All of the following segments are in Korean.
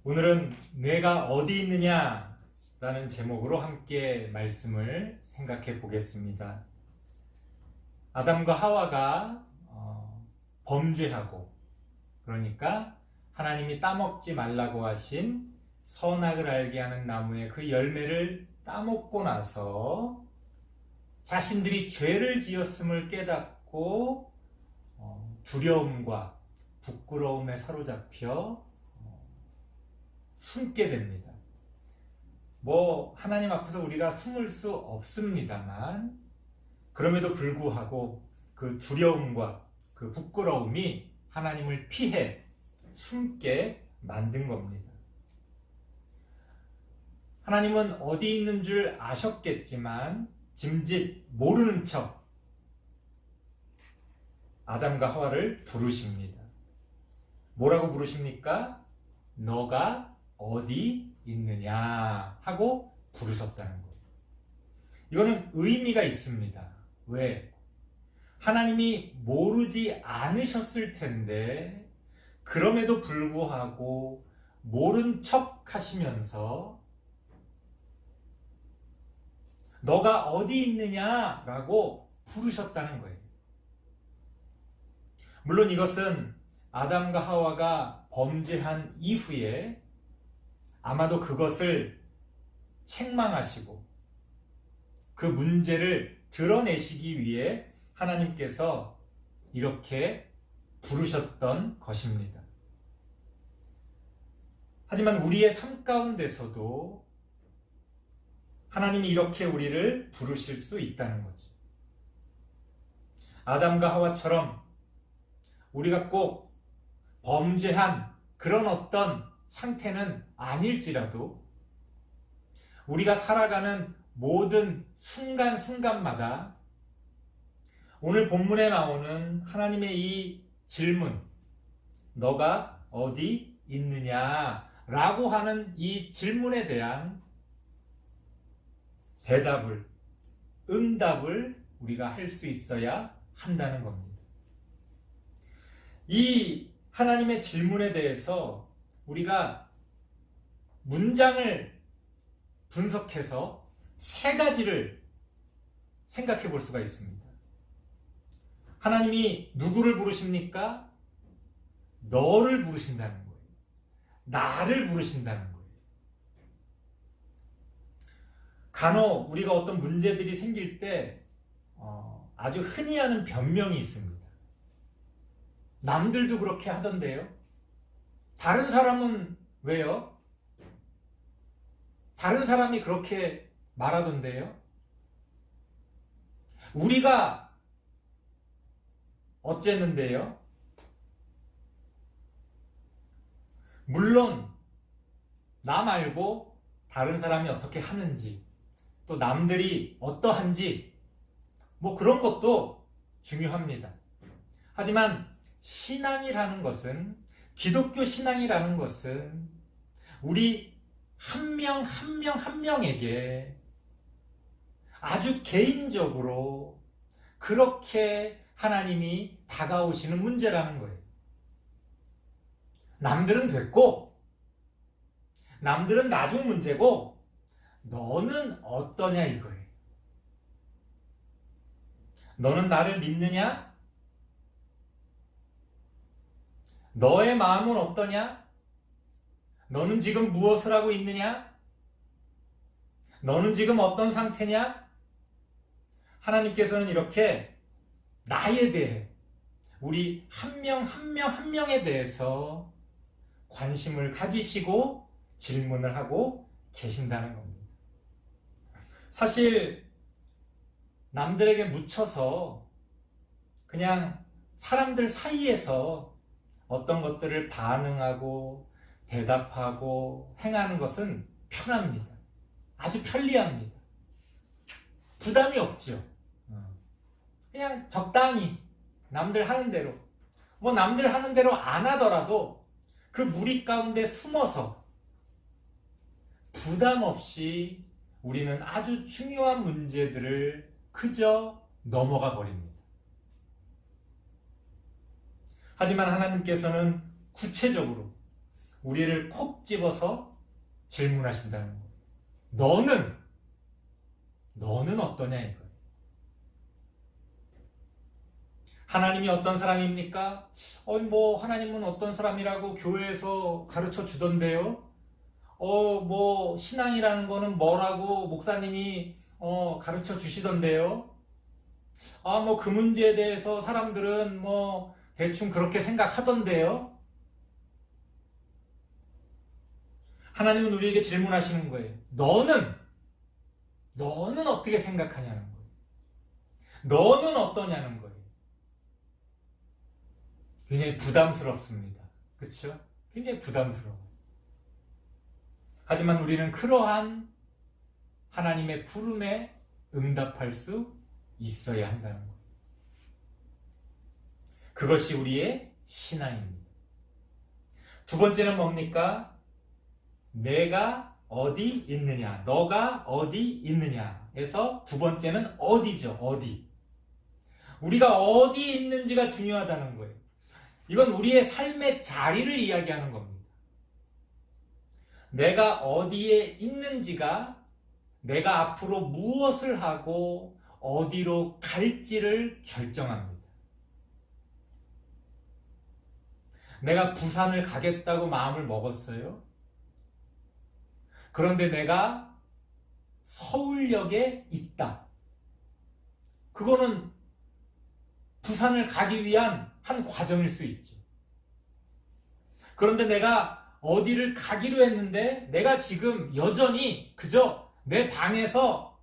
오늘은 내가 어디 있느냐 라는 제목으로 함께 말씀을 생각해 보겠습니다. 아담과 하와가 범죄하고, 그러니까 하나님이 따먹지 말라고 하신 선악을 알게 하는 나무의 그 열매를 따먹고 나서 자신들이 죄를 지었음을 깨닫고 두려움과 부끄러움에 사로잡혀 숨게 됩니다. 하나님 앞에서 우리가 숨을 수 없습니다만, 그럼에도 불구하고 그 두려움과 그 부끄러움이 하나님을 피해 숨게 만든 겁니다. 하나님은 어디 있는 줄 아셨겠지만 짐짓 모르는 척 아담과 하와를 부르십니다. 뭐라고 부르십니까? 너가 어디 있느냐 하고 부르셨다는 거예요. 이거는 의미가 있습니다. 왜? 하나님이 모르지 않으셨을 텐데 그럼에도 불구하고 모른 척 하시면서 너가 어디 있느냐라고 부르셨다는 거예요. 물론 이것은 아담과 하와가 범죄한 이후에 아마도 그것을 책망하시고 그 문제를 드러내시기 위해 하나님께서 이렇게 부르셨던 것입니다. 하지만 우리의 삶 가운데서도 하나님이 이렇게 우리를 부르실 수 있다는 거죠. 아담과 하와처럼 우리가 꼭 범죄한 그런 어떤 상태는 아닐지라도 우리가 살아가는 모든 순간순간마다 오늘 본문에 나오는 하나님의 이 질문, 너가 어디 있느냐라고 하는 이 질문에 대한 대답을, 응답을 우리가 할 수 있어야 한다는 겁니다. 이 하나님의 질문에 대해서 우리가 문장을 분석해서 세 가지를 생각해 볼 수가 있습니다. 하나님이 누구를 부르십니까? 너를 부르신다는 거예요. 나를 부르신다는 거예요. 간혹 우리가 어떤 문제들이 생길 때 아주 흔히 하는 변명이 있습니다. 남들도 그렇게 하던데요? 다른 사람은 왜요? 다른 사람이 그렇게 말하던데요? 우리가 어쨌는데요? 물론 나 말고 다른 사람이 어떻게 하는지, 또 남들이 어떠한지 그런 것도 중요합니다. 하지만 신앙이라는 것은, 기독교 신앙이라는 것은 우리 한 명 한 명에게 아주 개인적으로 그렇게 하나님이 다가오시는 문제라는 거예요. 남들은 됐고, 남들은 나중 문제고, 너는 어떠냐 이거예요. 너는 나를 믿느냐? 너의 마음은 어떠냐? 너는 지금 무엇을 하고 있느냐? 너는 지금 어떤 상태냐? 하나님께서는 이렇게 나에 대해, 우리 한 명 한 명에 대해서 관심을 가지시고 질문을 하고 계신다는 겁니다. 사실 남들에게 묻혀서 그냥 사람들 사이에서 어떤 것들을 반응하고 대답하고 행하는 것은 편합니다. 아주 편리합니다. 부담이 없죠. 그냥 적당히 남들 하는 대로, 남들 하는 대로 안 하더라도 그 무리 가운데 숨어서 부담 없이 우리는 아주 중요한 문제들을 그저 넘어가 버립니다. 하지만 하나님께서는 구체적으로 우리를 콕 집어서 질문하신다는 거예요. 너는 어떠냐 이거예요. 하나님이 어떤 사람입니까? 하나님은 어떤 사람이라고 교회에서 가르쳐 주던데요. 신앙이라는 거는 뭐라고 목사님이 가르쳐 주시던데요. 그 문제에 대해서 사람들은 대충 그렇게 생각하던데요. 하나님은 우리에게 질문하시는 거예요. 너는 어떻게 생각하냐는 거예요. 너는 어떠냐는 거예요. 굉장히 부담스럽습니다. 그렇죠? 굉장히 부담스러워요. 하지만 우리는 그러한 하나님의 부름에 응답할 수 있어야 한다는 거예요. 그것이 우리의 신앙입니다. 두 번째는 뭡니까? 내가 어디 있느냐, 너가 어디 있느냐에서 두 번째는 어디죠, 어디. 우리가 어디 있는지가 중요하다는 거예요. 이건 우리의 삶의 자리를 이야기하는 겁니다. 내가 어디에 있는지가 내가 앞으로 무엇을 하고 어디로 갈지를 결정합니다. 내가 부산을 가겠다고 마음을 먹었어요. 그런데 내가 서울역에 있다. 그거는 부산을 가기 위한 한 과정일 수 있지. 그런데 내가 어디를 가기로 했는데 내가 지금 여전히 그저 내 방에서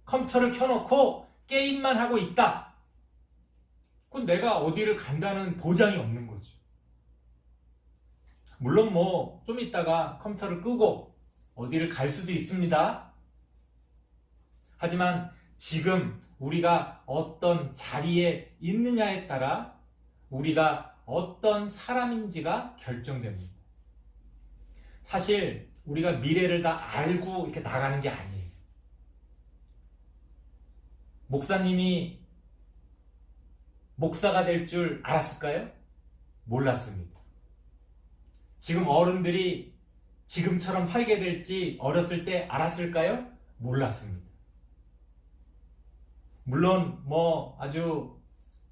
컴퓨터를 켜놓고 게임만 하고 있다. 그건 내가 어디를 간다는 보장이 없는 거죠. 물론 좀 있다가 컴퓨터를 끄고 어디를 갈 수도 있습니다. 하지만 지금 우리가 어떤 자리에 있느냐에 따라 우리가 어떤 사람인지가 결정됩니다. 사실 우리가 미래를 다 알고 이렇게 나가는 게 아니에요. 목사님이 목사가 될 줄 알았을까요? 몰랐습니다. 지금 어른들이 지금처럼 살게 될지 어렸을 때 알았을까요? 몰랐습니다. 물론 아주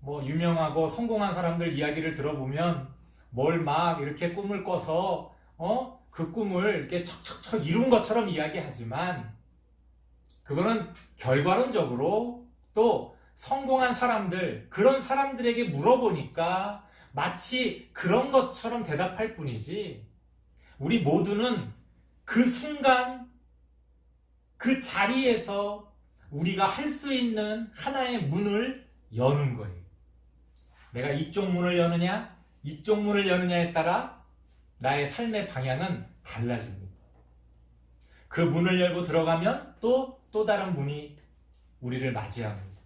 유명하고 성공한 사람들 이야기를 들어보면 뭘 막 이렇게 꿈을 꿔서 그 꿈을 이렇게 척척척 이룬 것처럼 이야기하지만 그거는 결과론적으로 또 성공한 사람들, 그런 사람들에게 물어보니까 마치 그런 것처럼 대답할 뿐이지, 우리 모두는 그 순간 그 자리에서 우리가 할 수 있는 하나의 문을 여는 거예요. 내가 이쪽 문을 여느냐 이쪽 문을 여느냐에 따라 나의 삶의 방향은 달라집니다. 그 문을 열고 들어가면 또 다른 문이 우리를 맞이합니다.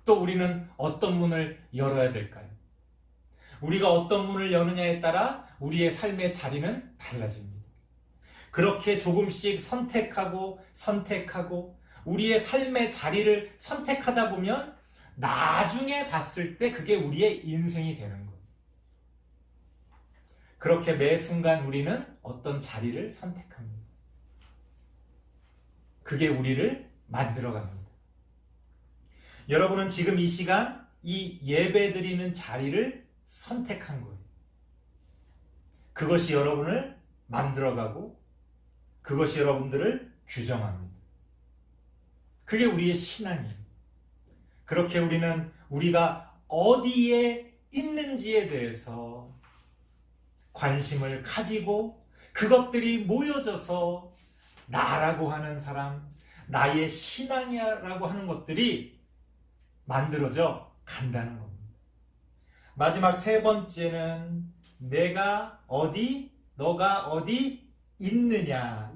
또 우리는 어떤 문을 열어야 될까요? 우리가 어떤 문을 여느냐에 따라 우리의 삶의 자리는 달라집니다. 그렇게 조금씩 선택하고 우리의 삶의 자리를 선택하다 보면 나중에 봤을 때 그게 우리의 인생이 되는 거예요. 그렇게 매 순간 우리는 어떤 자리를 선택합니다. 그게 우리를 만들어갑니다. 여러분은 지금 이 시간 이 예배 드리는 자리를 선택한 거예요. 그것이 여러분을 만들어가고 그것이 여러분들을 규정합니다. 그게 우리의 신앙이에요. 그렇게 우리는 우리가 어디에 있는지에 대해서 관심을 가지고 그것들이 모여져서 나라고 하는 사람, 나의 신앙이라고 하는 것들이 만들어져 간다는 겁니다. 마지막 세 번째는 내가 어디, 너가 어디 있느냐.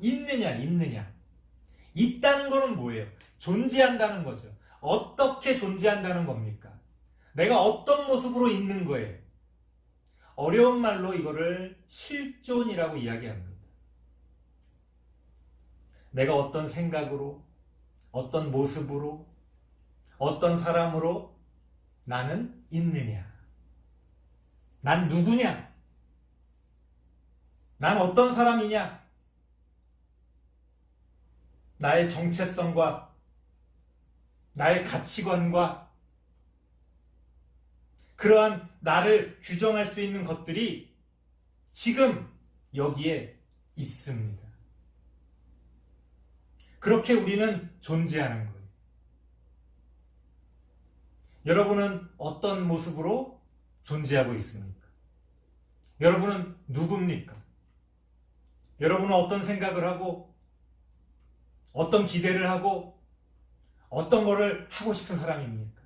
있다는 거는 뭐예요? 존재한다는 거죠. 어떻게 존재한다는 겁니까? 내가 어떤 모습으로 있는 거예요? 어려운 말로 이거를 실존이라고 이야기합니다. 내가 어떤 생각으로, 어떤 모습으로, 어떤 사람으로 나는 있느냐? 난 누구냐? 난 어떤 사람이냐? 나의 정체성과 나의 가치관과 그러한 나를 규정할 수 있는 것들이 지금 여기에 있습니다. 그렇게 우리는 존재하는 거예요. 여러분은 어떤 모습으로 존재하고 있습니까? 여러분은 누굽니까? 여러분은 어떤 생각을 하고 어떤 기대를 하고 어떤 거를 하고 싶은 사람입니까?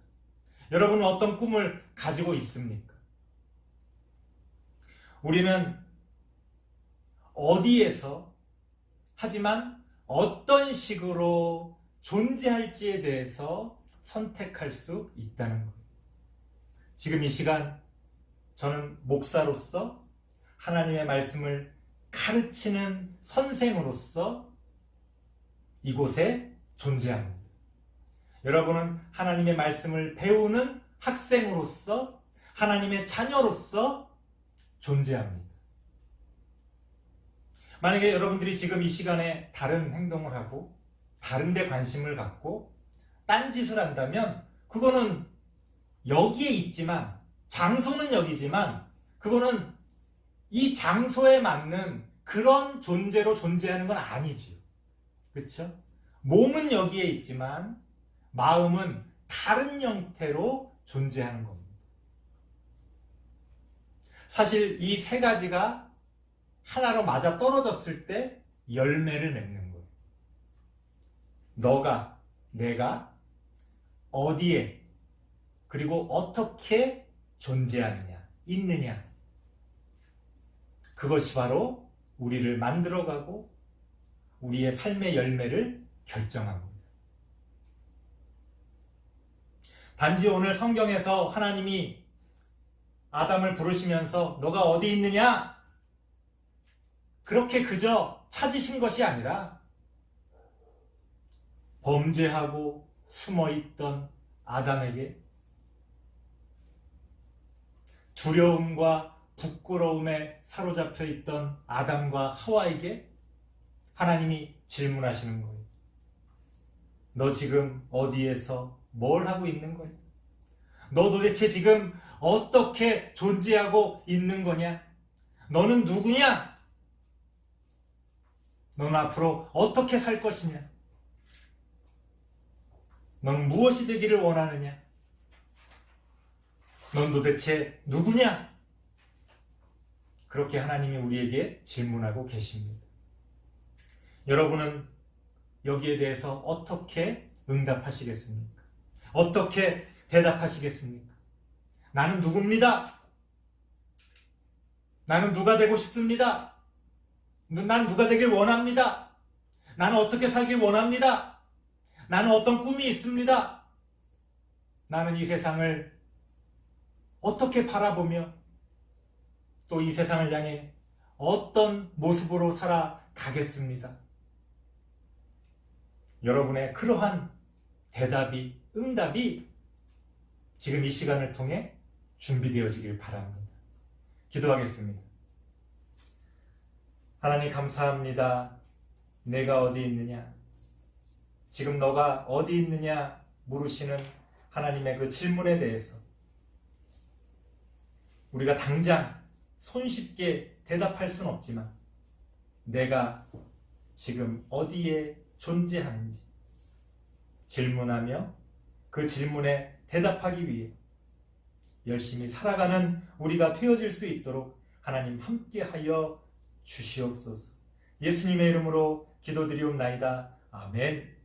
여러분은 어떤 꿈을 가지고 있습니까? 우리는 어디에서 하지만 어떤 식으로 존재할지에 대해서 선택할 수 있다는 거예요. 지금 이 시간 저는 목사로서 하나님의 말씀을 가르치는 선생으로서 이곳에 존재합니다. 여러분은 하나님의 말씀을 배우는 학생으로서 하나님의 자녀로서 존재합니다. 만약에 여러분들이 지금 이 시간에 다른 행동을 하고 다른 데 관심을 갖고 딴짓을 한다면 그거는 여기에 있지만 장소는 여기지만 그거는 이 장소에 맞는 그런 존재로 존재하는 건 아니지요. 그렇죠? 몸은 여기에 있지만 마음은 다른 형태로 존재하는 겁니다. 사실 이 세 가지가 하나로 맞아 떨어졌을 때 열매를 맺는 거예요. 너가, 내가 어디에 그리고 어떻게 존재하느냐, 있느냐. 그것이 바로 우리를 만들어가고 우리의 삶의 열매를 결정합니다. 단지 오늘 성경에서 하나님이 아담을 부르시면서 너가 어디 있느냐? 그렇게 그저 찾으신 것이 아니라 범죄하고 숨어있던 아담에게 두려움과 부끄러움에 사로잡혀 있던 아담과 하와에게 하나님이 질문하시는 거예요. 너 지금 어디에서 뭘 하고 있는 거야? 너 도대체 지금 어떻게 존재하고 있는 거냐? 너는 누구냐? 너는 앞으로 어떻게 살 것이냐? 너는 무엇이 되기를 원하느냐? 넌 도대체 누구냐? 그렇게 하나님이 우리에게 질문하고 계십니다. 여러분은 여기에 대해서 어떻게 응답하시겠습니까? 어떻게 대답하시겠습니까? 나는 누굽니다. 나는 누가 되고 싶습니다. 난 누가 되길 원합니다. 나는 어떻게 살길 원합니다. 나는 어떤 꿈이 있습니다. 나는 이 세상을 어떻게 바라보며 또 이 세상을 향해 어떤 모습으로 살아가겠습니다. 여러분의 그러한 대답이, 응답이 지금 이 시간을 통해 준비되어지길 바랍니다. 기도하겠습니다. 하나님 감사합니다. 내가 어디 있느냐? 지금 너가 어디 있느냐 물으시는 하나님의 그 질문에 대해서 우리가 당장 손쉽게 대답할 수는 없지만 내가 지금 어디에 존재하는지 질문하며 그 질문에 대답하기 위해 열심히 살아가는 우리가 되어질 수 있도록 하나님 함께하여 주시옵소서. 예수님의 이름으로 기도드리옵나이다. 아멘.